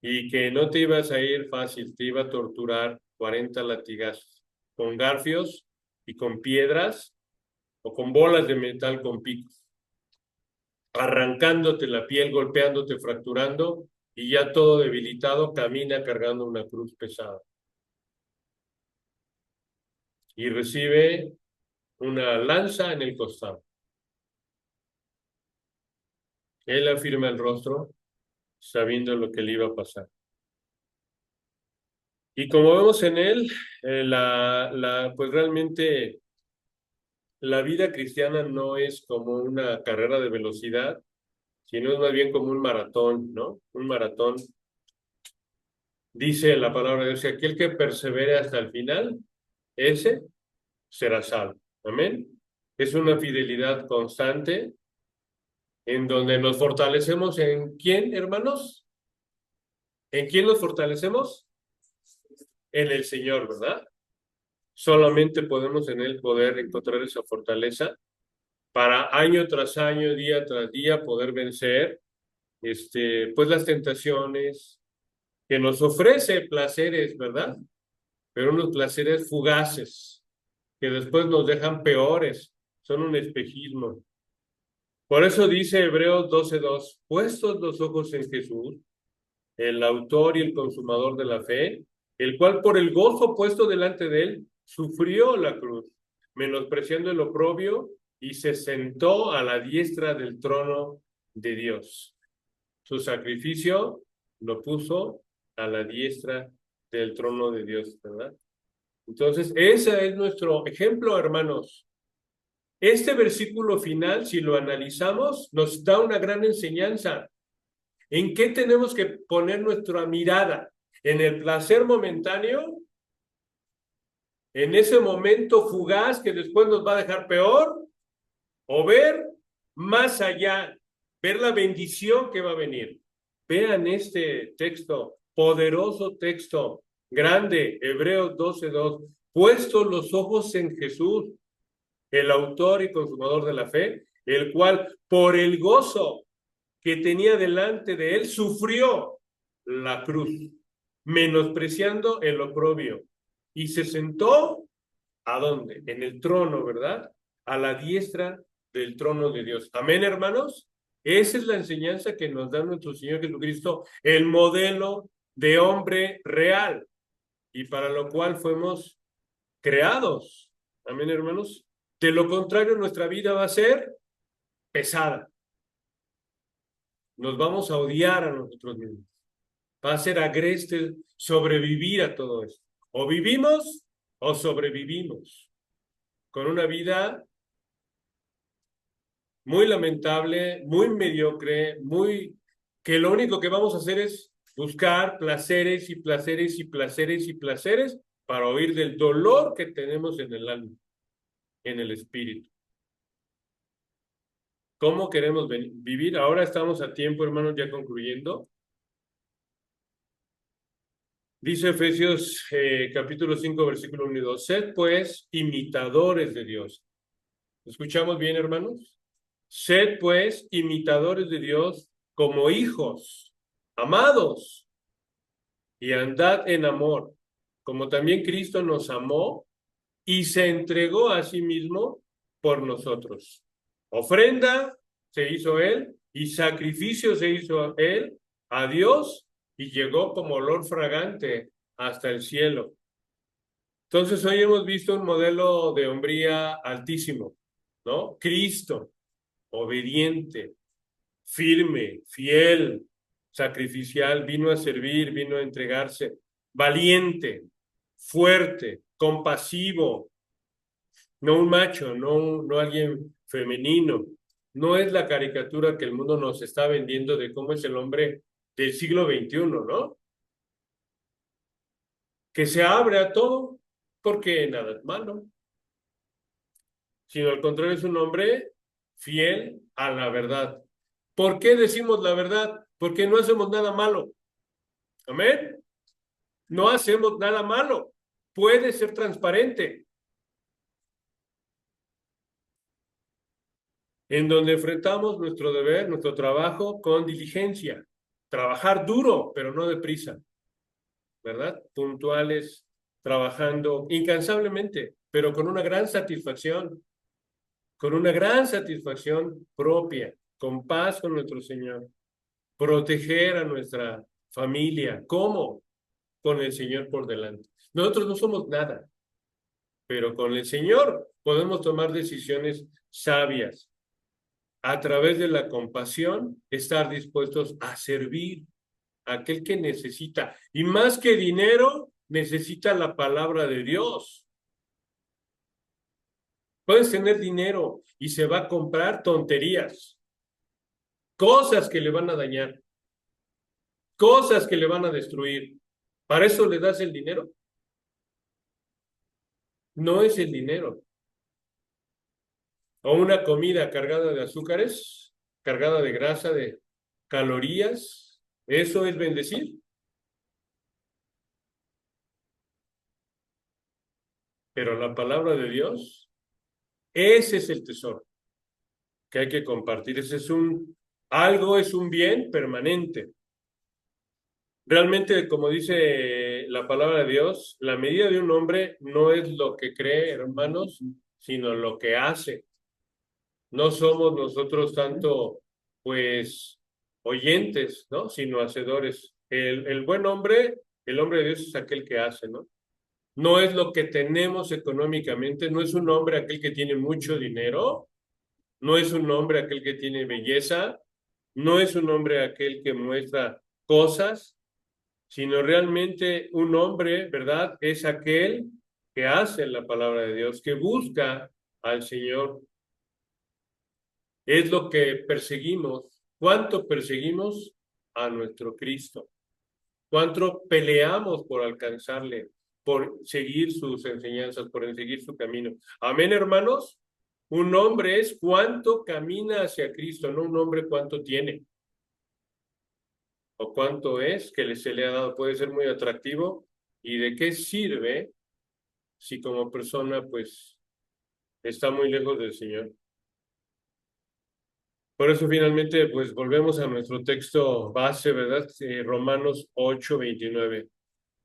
y que no te ibas a ir fácil, te iba a torturar 40 latigazos con garfios y con piedras o con bolas de metal con picos, arrancándote la piel, golpeándote, fracturando, y ya todo debilitado camina cargando una cruz pesada y recibe una lanza en el costado. Él afirma el rostro sabiendo lo que le iba a pasar. Y como vemos en él, pues realmente la vida cristiana no es como una carrera de velocidad, sino es más bien como un maratón, ¿no? Un maratón. Dice la palabra de Dios, que aquel que persevere hasta el final, ese será salvo. Amén. Es una fidelidad constante en donde nos fortalecemos en quién, hermanos. ¿En quién nos fortalecemos? En el Señor, ¿verdad? Solamente podemos en Él poder encontrar esa fortaleza para año tras año, día tras día, poder vencer pues las tentaciones que nos ofrece placeres, ¿verdad? Pero unos placeres fugaces que después nos dejan peores, son un espejismo. Por eso dice Hebreos 12:2, puestos los ojos en Jesús, el autor y el consumador de la fe, el cual por el gozo puesto delante de él sufrió la cruz, menospreciando el oprobio, y se sentó a la diestra del trono de Dios. Su sacrificio lo puso a la diestra del trono de Dios, ¿verdad? Entonces, ese es nuestro ejemplo, hermanos. Este versículo final, si lo analizamos, nos da una gran enseñanza. ¿En qué tenemos que poner nuestra mirada? ¿En el placer momentáneo? ¿En ese momento fugaz que después nos va a dejar peor? ¿O ver más allá? Ver la bendición que va a venir. Vean este texto, poderoso texto, grande, Hebreos 12:2. Puestos los ojos en Jesús, el autor y consumador de la fe, el cual por el gozo que tenía delante de él sufrió la cruz, menospreciando el oprobio, y se sentó, ¿a dónde? En el trono, ¿verdad? A la diestra del trono de Dios. Amén, hermanos. Esa es la enseñanza que nos da nuestro Señor Jesucristo, el modelo de hombre real, y para lo cual fuimos creados. Amén, hermanos. De lo contrario, nuestra vida va a ser pesada. Nos vamos a odiar a nosotros mismos. Va a ser agreste sobrevivir a todo esto. O vivimos o sobrevivimos con una vida muy lamentable, muy mediocre, que lo único que vamos a hacer es buscar placeres y placeres y placeres y placeres para huir del dolor que tenemos en el alma, en el espíritu. ¿Cómo queremos vivir? Ahora estamos a tiempo, hermanos, ya concluyendo. Dice Efesios capítulo 5, versículo 1 y 2. Sed pues imitadores de Dios. ¿Escuchamos bien, hermanos? Sed pues imitadores de Dios como hijos, amados, y andad en amor, como también Cristo nos amó y se entregó a sí mismo por nosotros. Ofrenda se hizo él y sacrificio se hizo él a Dios y llegó como olor fragante hasta el cielo. Entonces hoy hemos visto un modelo de hombría altísimo, ¿no? Cristo, obediente, firme, fiel, sacrificial, vino a servir, vino a entregarse, valiente, fuerte, compasivo, no un macho, no alguien femenino. No es la caricatura que el mundo nos está vendiendo de cómo es el hombre del siglo XXI, ¿no? Que se abre a todo porque nada es malo, sino al contrario es un hombre fiel a la verdad. ¿Por qué decimos la verdad? Porque no hacemos nada malo. Amén. No hacemos nada malo. Puede ser transparente. En donde enfrentamos nuestro deber, nuestro trabajo con diligencia. Trabajar duro, pero no deprisa, ¿verdad? Puntuales, trabajando incansablemente, pero con una gran satisfacción propia, con paz con nuestro Señor. Proteger a nuestra familia. ¿Cómo? Con el Señor por delante. Nosotros no somos nada, pero con el Señor podemos tomar decisiones sabias. A través de la compasión, estar dispuestos a servir a aquel que necesita. Y más que dinero, necesita la palabra de Dios. Puedes tener dinero y se va a comprar tonterías, cosas que le van a dañar, cosas que le van a destruir. ¿Para eso le das el dinero? No es el dinero. O una comida cargada de azúcares, cargada de grasa, de calorías. ¿Eso es bendecir? Pero la palabra de Dios, ese es el tesoro que hay que compartir. Ese es algo es un bien permanente. Realmente, como dice la palabra de Dios, la medida de un hombre no es lo que cree, hermanos, sino lo que hace. No somos nosotros tanto, pues, oyentes, ¿no? Sino hacedores. El buen hombre, el hombre de Dios es aquel que hace, ¿no? No es lo que tenemos económicamente, no es un hombre aquel que tiene mucho dinero, no es un hombre aquel que tiene belleza, no es un hombre aquel que muestra cosas, sino realmente un hombre, ¿verdad? Es aquel que hace la palabra de Dios, que busca al Señor. Es lo que perseguimos. ¿Cuánto perseguimos a nuestro Cristo? ¿Cuánto peleamos por alcanzarle, por seguir sus enseñanzas, por seguir su camino? Amén, hermanos. Un hombre es cuánto camina hacia Cristo, no un hombre cuánto tiene o cuánto es que se le ha dado. Puede ser muy atractivo. ¿Y de qué sirve si como persona pues está muy lejos del Señor? Por eso finalmente pues volvemos a nuestro texto base, ¿verdad? Romanos 8:29.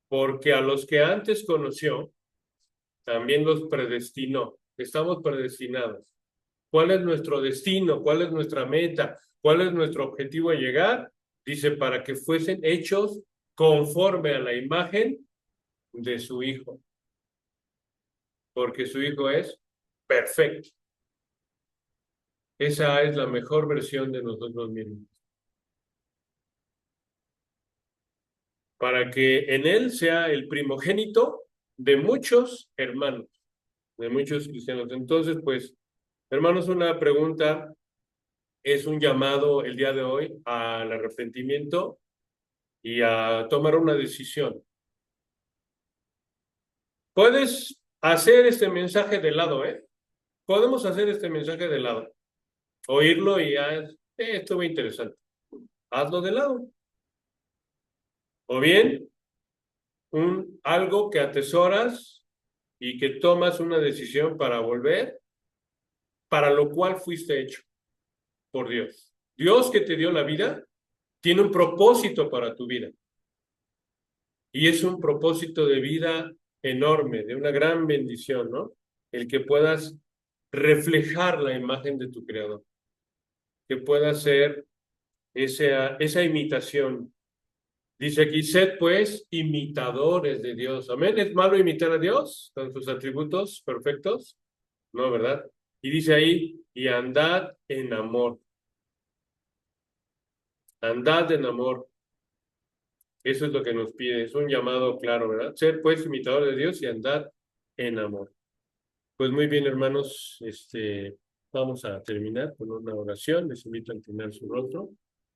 Porque a los que antes conoció, también los predestinó. Estamos predestinados. ¿Cuál es nuestro destino? ¿Cuál es nuestra meta? ¿Cuál es nuestro objetivo a llegar? Dice, para que fuesen hechos conforme a la imagen de su Hijo. Porque su Hijo es perfecto. Esa es la mejor versión de nosotros mismos. Para que en Él sea el primogénito de muchos hermanos, de muchos cristianos. Entonces, pues, hermanos, una pregunta es un llamado el día de hoy al arrepentimiento y a tomar una decisión. Puedes hacer este mensaje de lado, ¿eh? Podemos hacer este mensaje de lado, oírlo y ya, esto es interesante. Hazlo de lado. O bien, algo que atesoras y que tomas una decisión para volver, para lo cual fuiste hecho por Dios. Dios que te dio la vida, tiene un propósito para tu vida. Y es un propósito de vida enorme, de una gran bendición, ¿no? El que puedas reflejar la imagen de tu Creador, que puedas ser esa imitación. Dice aquí, sed pues imitadores de Dios. Amén. ¿Es malo imitar a Dios con sus atributos perfectos? No, ¿verdad? Y dice ahí, y andad en amor. Andad en amor. Eso es lo que nos pide. Es un llamado claro, ¿verdad? Ser pues imitadores de Dios y andad en amor. Pues muy bien, hermanos. Vamos a terminar con una oración. Les invito a inclinar su rostro.